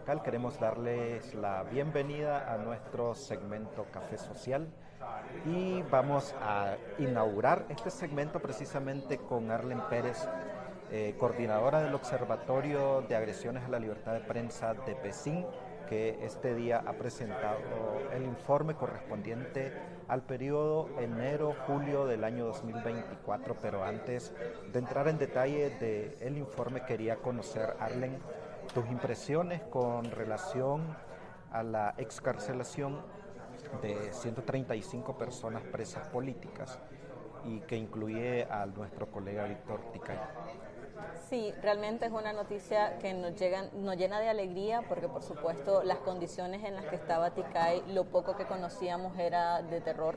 Pacal queremos darles la bienvenida a nuestro segmento Café Social y vamos a inaugurar este segmento precisamente con Arlen Pérez, coordinadora del Observatorio de Agresiones a la Libertad de Prensa de PECIN, que este día ha presentado el informe correspondiente al periodo enero-julio del año 2024, pero antes de entrar en detalle del informe quería conocer, Arlen, tus impresiones con relación a la excarcelación de 135 personas presas políticas y que incluye a nuestro colega Víctor Ticay. Sí, realmente es una noticia que nos llena de alegría porque por supuesto las condiciones en las que estaba Ticay, lo poco que conocíamos era de terror,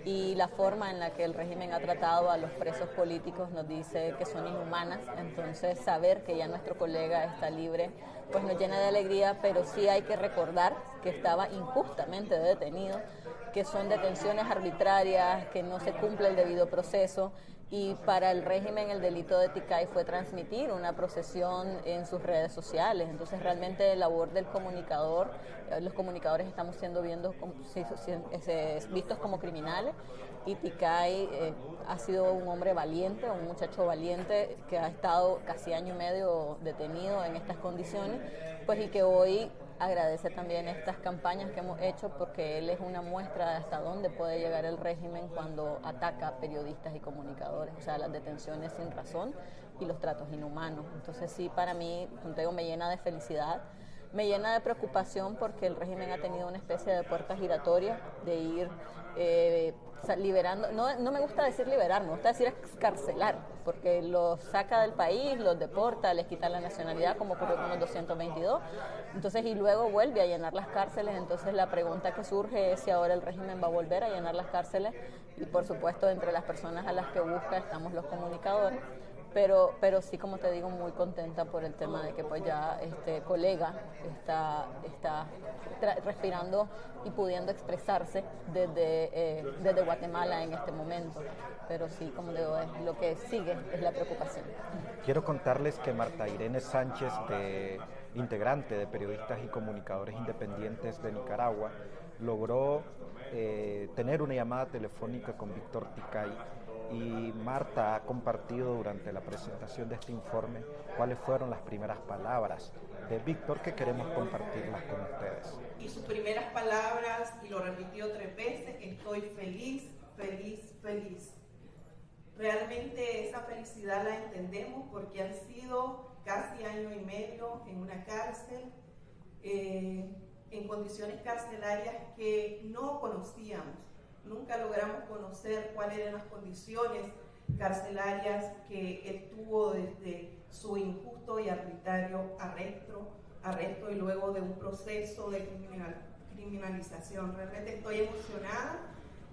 y la forma en la que el régimen ha tratado a los presos políticos nos dice que son inhumanas. Entonces saber que ya nuestro colega está libre pues nos llena de alegría, pero sí hay que recordar que estaba injustamente detenido, que son detenciones arbitrarias, que no se cumple el debido proceso. Y para el régimen el delito de Ticay fue transmitir una procesión en sus redes sociales. Entonces realmente la labor del comunicador, los comunicadores estamos siendo vistos como criminales, y Ticay ha sido un hombre valiente, un muchacho valiente que ha estado casi año y medio detenido en estas condiciones, pues, y que hoy agradece también estas campañas que hemos hecho, porque él es una muestra de hasta dónde puede llegar el régimen cuando ataca a periodistas y comunicadores, o sea, las detenciones sin razón y los tratos inhumanos. Entonces sí, para mí, como te digo, me llena de felicidad, me llena de preocupación porque el régimen ha tenido una especie de puerta giratoria de ir liberando, no me gusta decir liberar, me gusta decir excarcelar, porque los saca del país, los deporta, les quita la nacionalidad, como ocurrió con los 222, entonces, y luego vuelve a llenar las cárceles. Entonces la pregunta que surge es si ahora el régimen va a volver a llenar las cárceles, y por supuesto entre las personas a las que busca estamos los comunicadores. Pero sí, como te digo, muy contenta por el tema de que pues ya este colega está respirando y pudiendo expresarse desde Guatemala en este momento. Pero sí, como digo, lo que sigue es la preocupación. Quiero contarles que Marta Irene Sánchez, integrante de Periodistas y Comunicadores Independientes de Nicaragua, logró tener una llamada telefónica con Víctor Ticay, y Marta ha compartido durante la presentación de este informe cuáles fueron las primeras palabras de Víctor, que queremos compartirlas con ustedes. Y sus primeras palabras, y lo repitió 3 veces: estoy feliz, feliz, feliz. Realmente esa felicidad la entendemos porque han sido casi año y medio en una cárcel, en condiciones carcelarias que no conocíamos. Nunca logramos conocer cuáles eran las condiciones carcelarias que él tuvo desde su injusto y arbitrario arresto y luego de un proceso de criminalización. Realmente estoy emocionada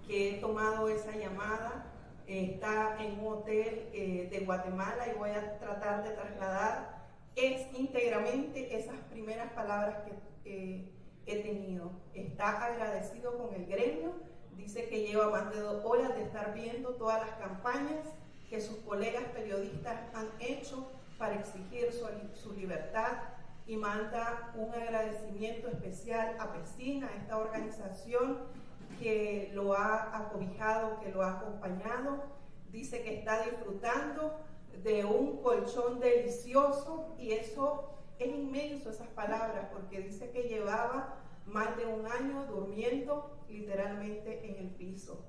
que he tomado esa llamada. Está en un hotel de Guatemala y voy a tratar de trasladar íntegramente esas primeras palabras que he tenido. Está agradecido con el gremio. Dice que lleva más de 2 horas de estar viendo todas las campañas que sus colegas periodistas han hecho para exigir su libertad, y manda un agradecimiento especial a PECIN, a esta organización que lo ha acobijado, que lo ha acompañado. Dice que está disfrutando de un colchón delicioso, y eso es inmenso, esas palabras, porque dice que llevaba más de 1 año durmiendo literalmente en el piso.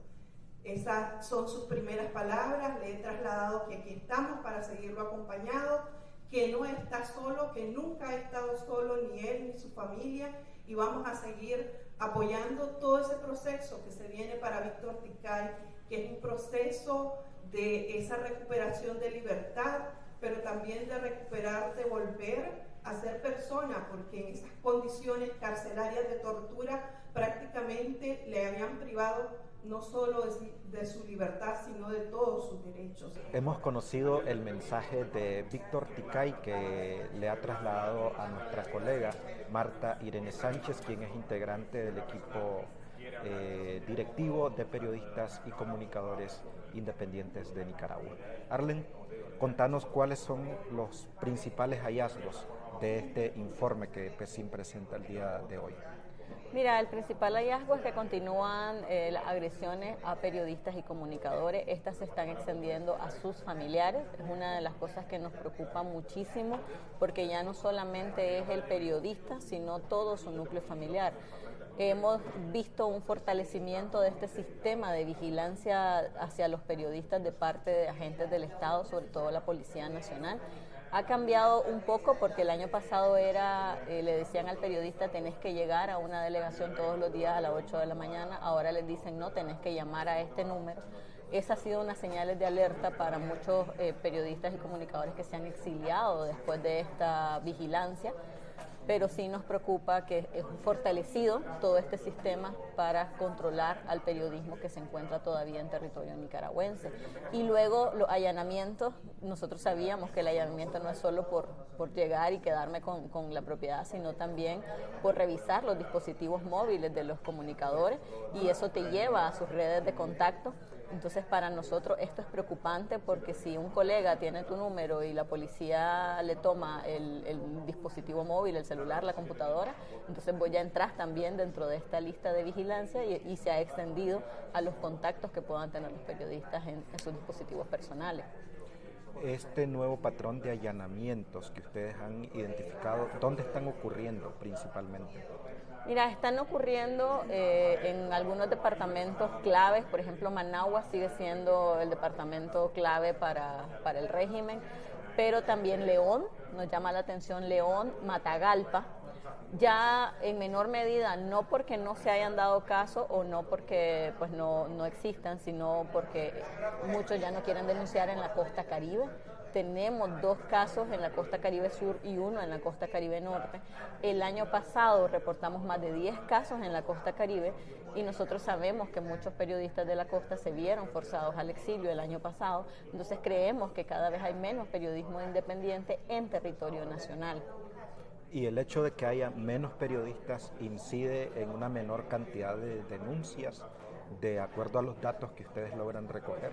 Esas son sus primeras palabras. Le he trasladado que aquí estamos para seguirlo acompañado, que no está solo, que nunca ha estado solo, ni él ni su familia, y vamos a seguir apoyando todo ese proceso que se viene para Víctor Ticay, que es un proceso de esa recuperación de libertad, pero también de recuperar, de volver a ser persona, porque en esas condiciones carcelarias de tortura prácticamente le habían privado no solo de su libertad, sino de todos sus derechos. Hemos conocido el mensaje de Víctor Ticay que le ha trasladado a nuestra colega Marta Irene Sánchez, quien es integrante del equipo directivo de Periodistas y Comunicadores Independientes de Nicaragua. Arlen, contanos cuáles son los principales hallazgos de este informe que PECIN presenta el día de hoy? Mira, el principal hallazgo es que continúan las agresiones a periodistas y comunicadores. Estas se están extendiendo a sus familiares. Es una de las cosas que nos preocupa muchísimo porque ya no solamente es el periodista, sino todo su núcleo familiar. Hemos visto un fortalecimiento de este sistema de vigilancia hacia los periodistas de parte de agentes del Estado, sobre todo la Policía Nacional. Ha cambiado un poco porque el año pasado le decían al periodista tenés que llegar a una delegación todos los días a las 8 de la mañana, ahora les dicen no, tenés que llamar a este número. Esa ha sido una señal de alerta para muchos periodistas y comunicadores que se han exiliado después de esta vigilancia, pero sí nos preocupa que es fortalecido todo este sistema para controlar al periodismo que se encuentra todavía en territorio nicaragüense. Y luego los allanamientos, nosotros sabíamos que el allanamiento no es solo por llegar y quedarme con la propiedad, sino también por revisar los dispositivos móviles de los comunicadores y eso te lleva a sus redes de contacto. Entonces para nosotros esto es preocupante porque si un colega tiene tu número y la policía le toma el dispositivo móvil, el celular, la computadora, entonces vos ya entras también dentro de esta lista de vigilancia y se ha extendido a los contactos que puedan tener los periodistas en sus dispositivos personales. Este nuevo patrón de allanamientos que ustedes han identificado, ¿dónde están ocurriendo principalmente? Mira, están ocurriendo en algunos departamentos claves, por ejemplo Managua sigue siendo el departamento clave para el régimen, pero también León, nos llama la atención León, Matagalpa, ya en menor medida, no porque no se hayan dado caso o no porque pues no existan, sino porque muchos ya no quieren denunciar en la costa Caribe. Tenemos 2 casos en la costa Caribe Sur y 1 en la costa Caribe Norte. El año pasado reportamos más de 10 casos en la costa Caribe y nosotros sabemos que muchos periodistas de la costa se vieron forzados al exilio el año pasado, entonces creemos que cada vez hay menos periodismo independiente en territorio nacional. ¿Y el hecho de que haya menos periodistas incide en una menor cantidad de denuncias de acuerdo a los datos que ustedes logran recoger?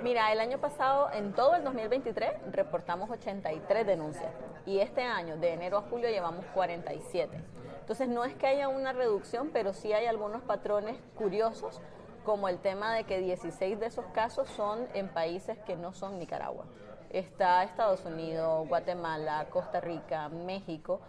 Mira, el año pasado, en todo el 2023, reportamos 83 denuncias y este año, de enero a julio, llevamos 47. Entonces no es que haya una reducción, pero sí hay algunos patrones curiosos, como el tema de que 16 de esos casos son en países que no son Nicaragua. Está Estados Unidos, Guatemala, Costa Rica, México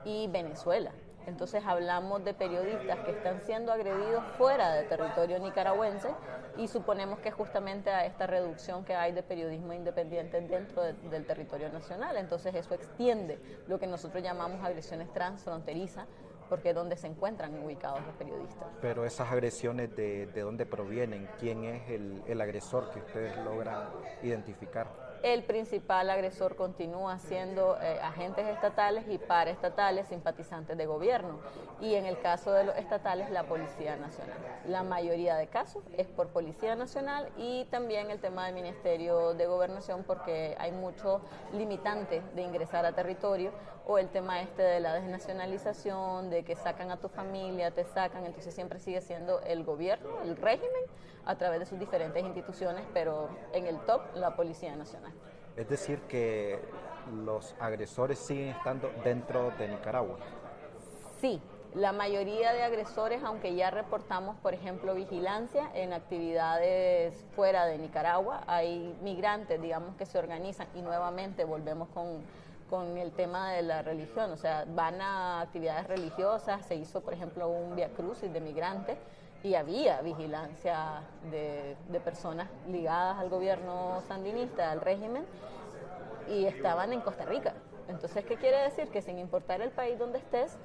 y Venezuela. Entonces hablamos de periodistas que están siendo agredidos fuera del territorio nicaragüense y suponemos que justamente a esta reducción que hay de periodismo independiente dentro del territorio nacional. Entonces eso extiende lo que nosotros llamamos agresiones transfronterizas, porque es donde se encuentran ubicados los periodistas. Pero esas agresiones, ¿de dónde provienen? ¿Quién es el agresor que ustedes logran identificar? El principal agresor continúa siendo agentes estatales y paraestatales simpatizantes de gobierno. Y en el caso de los estatales, la Policía Nacional. La mayoría de casos es por Policía Nacional y también el tema del Ministerio de Gobernación porque hay muchos limitantes de ingresar a territorio o el tema de la desnacionalización, de que sacan a tu familia, te sacan, entonces siempre sigue siendo el gobierno, el régimen, a través de sus diferentes instituciones, pero en el top, la Policía Nacional. Es decir, que los agresores siguen estando dentro de Nicaragua. Sí, la mayoría de agresores, aunque ya reportamos, por ejemplo, vigilancia en actividades fuera de Nicaragua, hay migrantes, digamos, que se organizan y nuevamente volvemos con el tema de la religión, o sea, van a actividades religiosas, se hizo, por ejemplo, un Vía Crucis de migrantes, y había vigilancia de personas ligadas al gobierno sandinista, al régimen, y estaban en Costa Rica. Entonces, ¿qué quiere decir? Que sin importar el país donde estés,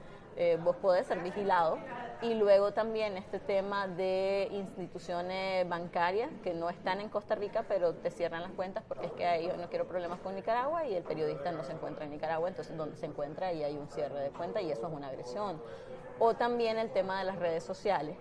vos podés ser vigilado. Y luego también este tema de instituciones bancarias que no están en Costa Rica, pero te cierran las cuentas porque es que yo no quiero problemas con Nicaragua y el periodista no se encuentra en Nicaragua, entonces donde se encuentra ahí hay un cierre de cuenta y eso es una agresión. O también el tema de las redes sociales,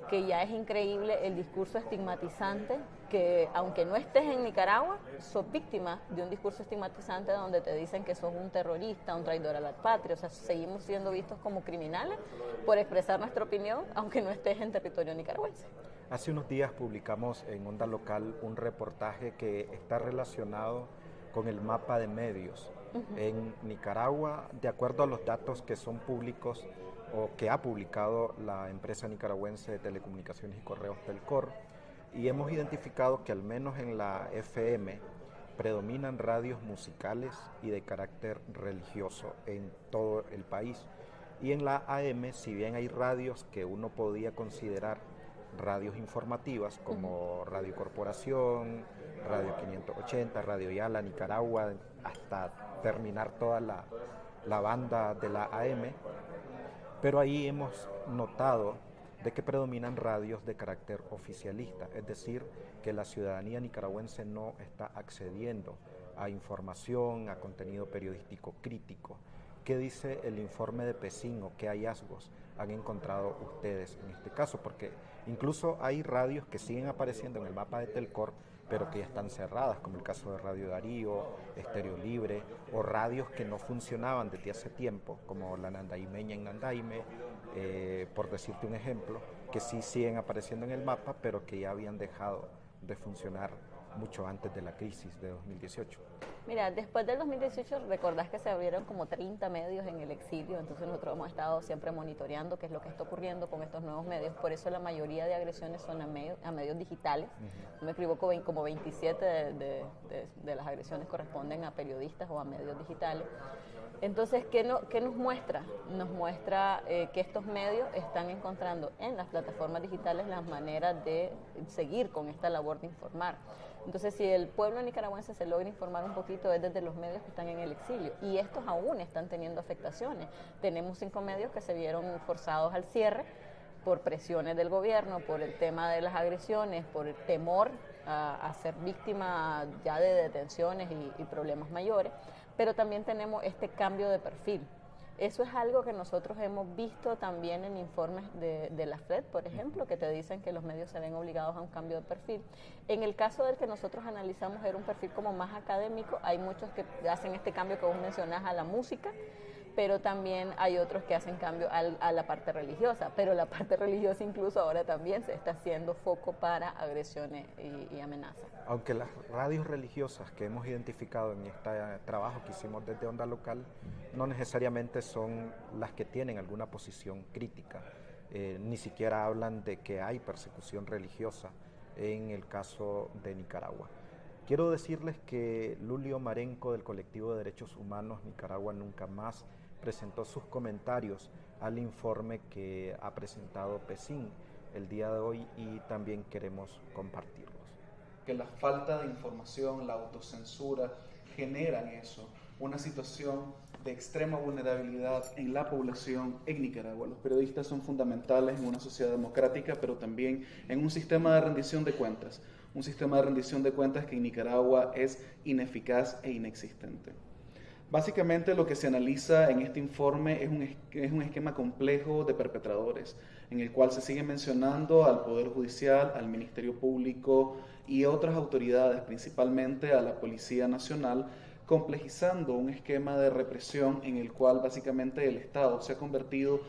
que ya es increíble el discurso estigmatizante, que aunque no estés en Nicaragua, sos víctima de un discurso estigmatizante donde te dicen que sos un terrorista, un traidor a la patria, o sea, seguimos siendo vistos como criminales por expresar nuestra opinión, aunque no estés en territorio nicaragüense. Hace unos días publicamos en Onda Local un reportaje que está relacionado con el mapa de medios En Nicaragua, de acuerdo a los datos que son públicos o que ha publicado la empresa nicaragüense de telecomunicaciones y correos Telcor, y hemos identificado que al menos en la FM predominan radios musicales y de carácter religioso en todo el país. Y en la AM, si bien hay radios que uno podía considerar radios informativas como Radio Corporación, Radio 580, Radio Yala, Nicaragua, hasta terminar toda la banda de la AM, pero ahí hemos notado de que predominan radios de carácter oficialista, es decir, que la ciudadanía nicaragüense no está accediendo a información, a contenido periodístico crítico. ¿Qué dice el informe de PECIN o qué hallazgos han encontrado ustedes en este caso? Porque incluso hay radios que siguen apareciendo en el mapa de Telcor, pero que ya están cerradas, como el caso de Radio Darío, Estéreo Libre, o radios que no funcionaban desde hace tiempo, como la Nandaimeña en Nandaime, por decirte un ejemplo, que sí siguen apareciendo en el mapa, pero que ya habían dejado de funcionar mucho antes de la crisis de 2018. Mira, después del 2018 recordás que se abrieron como 30 medios en el exilio, entonces nosotros hemos estado siempre monitoreando qué es lo que está ocurriendo con estos nuevos medios, por eso la mayoría de agresiones son a medios digitales, no me equivoco, como 27 de las agresiones corresponden a periodistas o a medios digitales. Entonces, ¿qué nos muestra? Nos muestra que estos medios están encontrando en las plataformas digitales las maneras de seguir con esta labor de informar. Entonces, si el pueblo nicaragüense se logra informar un poquito es desde los medios que están en el exilio, y estos aún están teniendo afectaciones. Tenemos 5 medios que se vieron forzados al cierre por presiones del gobierno, por el tema de las agresiones, por el temor a ser víctima ya de detenciones y problemas mayores, pero también tenemos este cambio de perfil. Eso es algo que nosotros hemos visto también en informes de la FED, por ejemplo, que te dicen que los medios se ven obligados a un cambio de perfil. En el caso del que nosotros analizamos era un perfil como más académico, hay muchos que hacen este cambio que vos mencionás a la música, pero también hay otros que hacen cambio a la parte religiosa, pero la parte religiosa incluso ahora también se está haciendo foco para agresiones y amenazas. Aunque las radios religiosas que hemos identificado en este trabajo que hicimos desde Onda Local no necesariamente son las que tienen alguna posición crítica, ni siquiera hablan de que hay persecución religiosa en el caso de Nicaragua. Quiero decirles que Lulio Marenco del colectivo de Derechos Humanos Nicaragua Nunca Más presentó sus comentarios al informe que ha presentado PECIN el día de hoy y también queremos compartirlos. Que la falta de información, la autocensura generan eso, una situación de extrema vulnerabilidad en la población en Nicaragua. Los periodistas son fundamentales en una sociedad democrática, pero también en un sistema de rendición de cuentas. Un sistema de rendición de cuentas que en Nicaragua es ineficaz e inexistente. Básicamente lo que se analiza en este informe es un esquema complejo de perpetradores, en el cual se sigue mencionando al Poder Judicial, al Ministerio Público y otras autoridades, principalmente a la Policía Nacional, complejizando un esquema de represión en el cual básicamente el Estado se ha convertido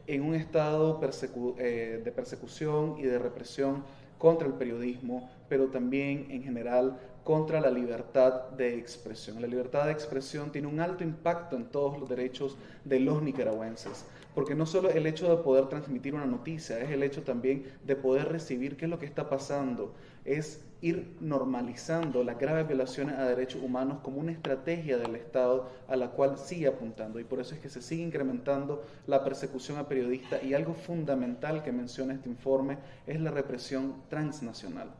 en un estado de persecución y de represión contra el periodismo, pero también en general contra la libertad de expresión. La libertad de expresión tiene un alto impacto en todos los derechos de los nicaragüenses, porque no solo el hecho de poder transmitir una noticia, es el hecho también de poder recibir qué es lo que está pasando, es ir normalizando las graves violaciones a derechos humanos como una estrategia del Estado a la cual sigue apuntando, y por eso es que se sigue incrementando la persecución a periodistas, y algo fundamental que menciona este informe es la represión transnacional.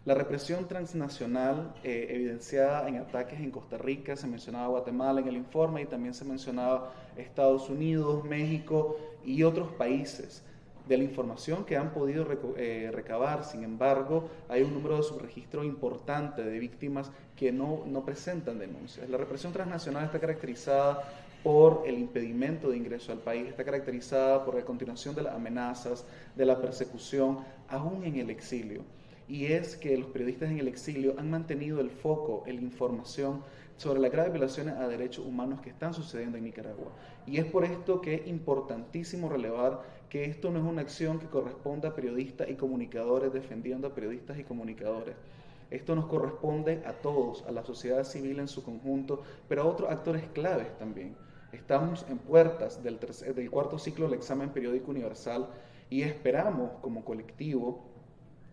La represión transnacional evidenciada en ataques en Costa Rica, se mencionaba Guatemala en el informe y también se mencionaba Estados Unidos, México y otros países. De la información que han podido recabar, sin embargo, hay un número de subregistro importante de víctimas que no presentan denuncias. La represión transnacional está caracterizada por el impedimento de ingreso al país, está caracterizada por la continuación de las amenazas, de la persecución, aún en el exilio. Y es que los periodistas en el exilio han mantenido el foco en la información sobre las graves violaciones a derechos humanos que están sucediendo en Nicaragua. Y es por esto que es importantísimo relevar que esto no es una acción que corresponda a periodistas y comunicadores defendiendo a periodistas y comunicadores. Esto nos corresponde a todos, a la sociedad civil en su conjunto, pero a otros actores claves también. Estamos en puertas del cuarto ciclo del examen periódico universal y esperamos como colectivo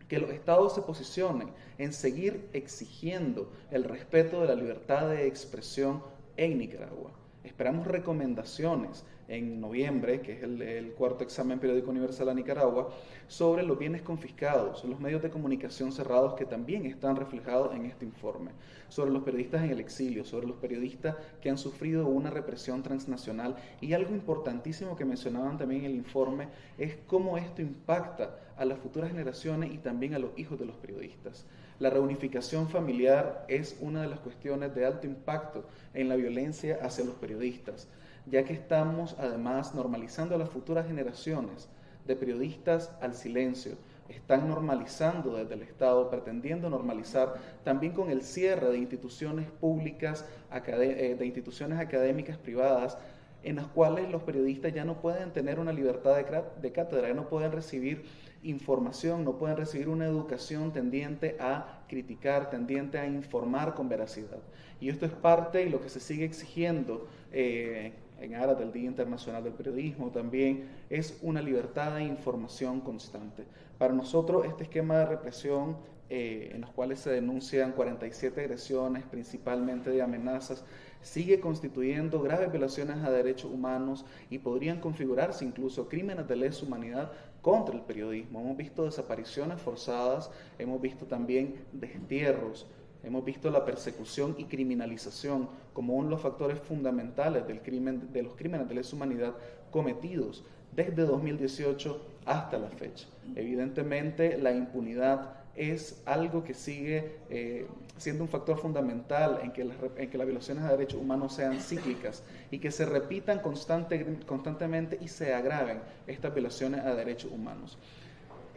que los estados se posicionen en seguir exigiendo el respeto de la libertad de expresión en Nicaragua. Esperamos recomendaciones en noviembre, que es el cuarto examen periódico universal a Nicaragua, sobre los bienes confiscados, los medios de comunicación cerrados que también están reflejados en este informe, sobre los periodistas en el exilio, sobre los periodistas que han sufrido una represión transnacional. Y algo importantísimo que mencionaban también en el informe es cómo esto impacta a las futuras generaciones y también a los hijos de los periodistas. La reunificación familiar es una de las cuestiones de alto impacto en la violencia hacia los periodistas, ya que estamos además normalizando a las futuras generaciones de periodistas al silencio. Están normalizando desde el Estado, pretendiendo normalizar también con el cierre de instituciones públicas, de instituciones académicas privadas, en las cuales los periodistas ya no pueden tener una libertad de cátedra, ya no pueden recibir información, no pueden recibir una educación tendiente a criticar, tendiente a informar con veracidad. Y esto es parte de lo que se sigue exigiendo en aras del Día Internacional del Periodismo también, es una libertad de información constante. Para nosotros este esquema de represión en los cuales se denuncian 47 agresiones, principalmente de amenazas, sigue constituyendo graves violaciones a derechos humanos y podrían configurarse incluso crímenes de lesa humanidad contra el periodismo. Hemos visto desapariciones forzadas, hemos visto también destierros, hemos visto la persecución y criminalización como uno de los factores fundamentales de los crímenes de lesa humanidad cometidos desde 2018 hasta la fecha. Evidentemente, la impunidad es algo que sigue siendo un factor fundamental en que las violaciones a derechos humanos sean cíclicas y que se repitan constantemente y se agraven estas violaciones a derechos humanos.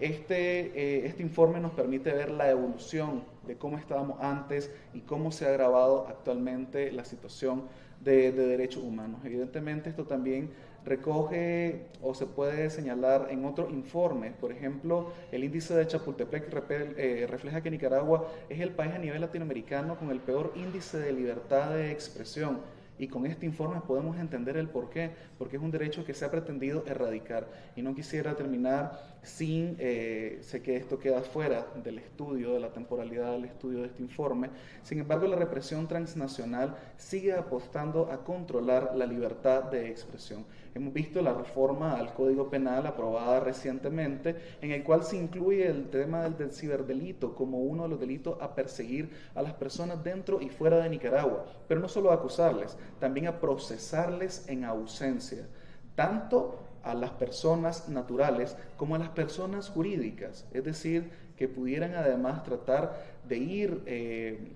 Este informe nos permite ver la evolución de cómo estábamos antes y cómo se ha agravado actualmente la situación de derechos humanos. Evidentemente esto también recoge o se puede señalar en otros informes. Por ejemplo, el índice de Chapultepec refleja que Nicaragua es el país a nivel latinoamericano con el peor índice de libertad de expresión. Y con este informe podemos entender el porqué, porque es un derecho que se ha pretendido erradicar. Y no quisiera terminar sin, sé que esto queda fuera del estudio, de la temporalidad del estudio de este informe. Sin embargo, la represión transnacional sigue apostando a controlar la libertad de expresión. Hemos visto la reforma al Código Penal aprobada recientemente, en el cual se incluye el tema del ciberdelito como uno de los delitos a perseguir a las personas dentro y fuera de Nicaragua, pero no solo a acusarles, también a procesarles en ausencia, tanto a las personas naturales como a las personas jurídicas, es decir, que pudieran además tratar de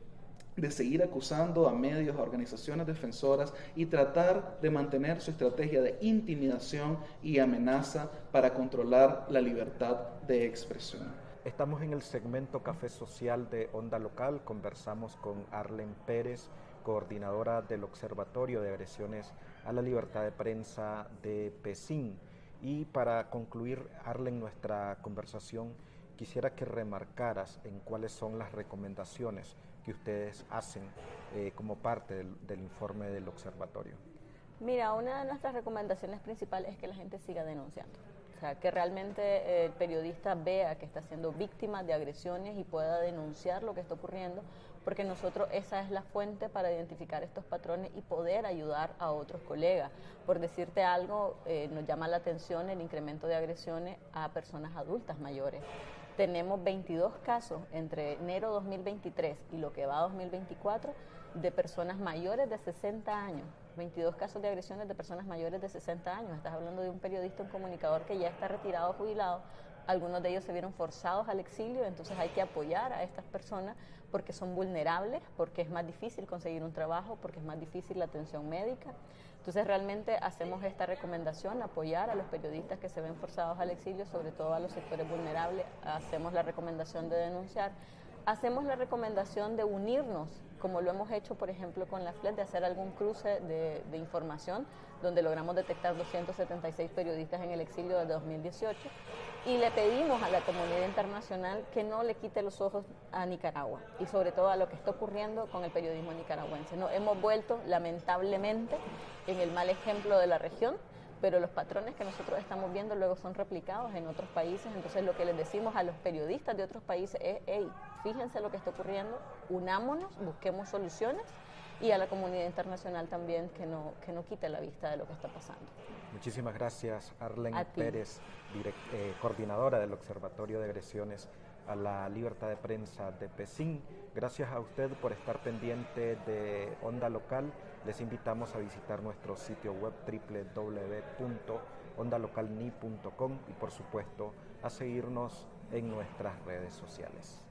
seguir acusando a medios, a organizaciones defensoras y tratar de mantener su estrategia de intimidación y amenaza para controlar la libertad de expresión. Estamos en el segmento Café Social de Onda Local, conversamos con Arlen Pérez, coordinadora del Observatorio de Agresiones a la Libertad de Prensa de PECIN. Y para concluir, Arlen, nuestra conversación, quisiera que remarcaras en cuáles son las recomendaciones que ustedes hacen como parte del informe del observatorio. Mira, una de nuestras recomendaciones principales es que la gente siga denunciando. O sea, que realmente el periodista vea que está siendo víctima de agresiones y pueda denunciar lo que está ocurriendo, porque nosotros esa es la fuente para identificar estos patrones y poder ayudar a otros colegas. Por decirte algo, nos llama la atención el incremento de agresiones a personas adultas mayores. Tenemos 22 casos entre enero 2023 y lo que va a 2024 de personas mayores de 60 años. 22 casos de agresiones de personas mayores de 60 años. Estás hablando de un periodista, un comunicador que ya está retirado, jubilado. Algunos de ellos se vieron forzados al exilio, entonces hay que apoyar a estas personas porque son vulnerables, porque es más difícil conseguir un trabajo, porque es más difícil la atención médica. Entonces realmente hacemos esta recomendación, apoyar a los periodistas que se ven forzados al exilio, sobre todo a los sectores vulnerables. Hacemos la recomendación de denunciar. hacemos la recomendación de unirnos, como lo hemos hecho, por ejemplo, con la FLED, de hacer algún cruce de información, donde logramos detectar 276 periodistas en el exilio desde 2018, y le pedimos a la comunidad internacional que no le quite los ojos a Nicaragua, y sobre todo a lo que está ocurriendo con el periodismo nicaragüense. Nos hemos vuelto, lamentablemente, en el mal ejemplo de la región, pero los patrones que nosotros estamos viendo luego son replicados en otros países. Entonces lo que les decimos a los periodistas de otros países es, hey, fíjense lo que está ocurriendo, unámonos, busquemos soluciones, y a la comunidad internacional también que no quite la vista de lo que está pasando. Muchísimas gracias, Arlen Pérez, coordinadora del Observatorio de Agresiones a la Libertad de Prensa de PECIN. Gracias a usted por estar pendiente de Onda Local. Les invitamos a visitar nuestro sitio web www.ondalocalni.com y por supuesto a seguirnos en nuestras redes sociales.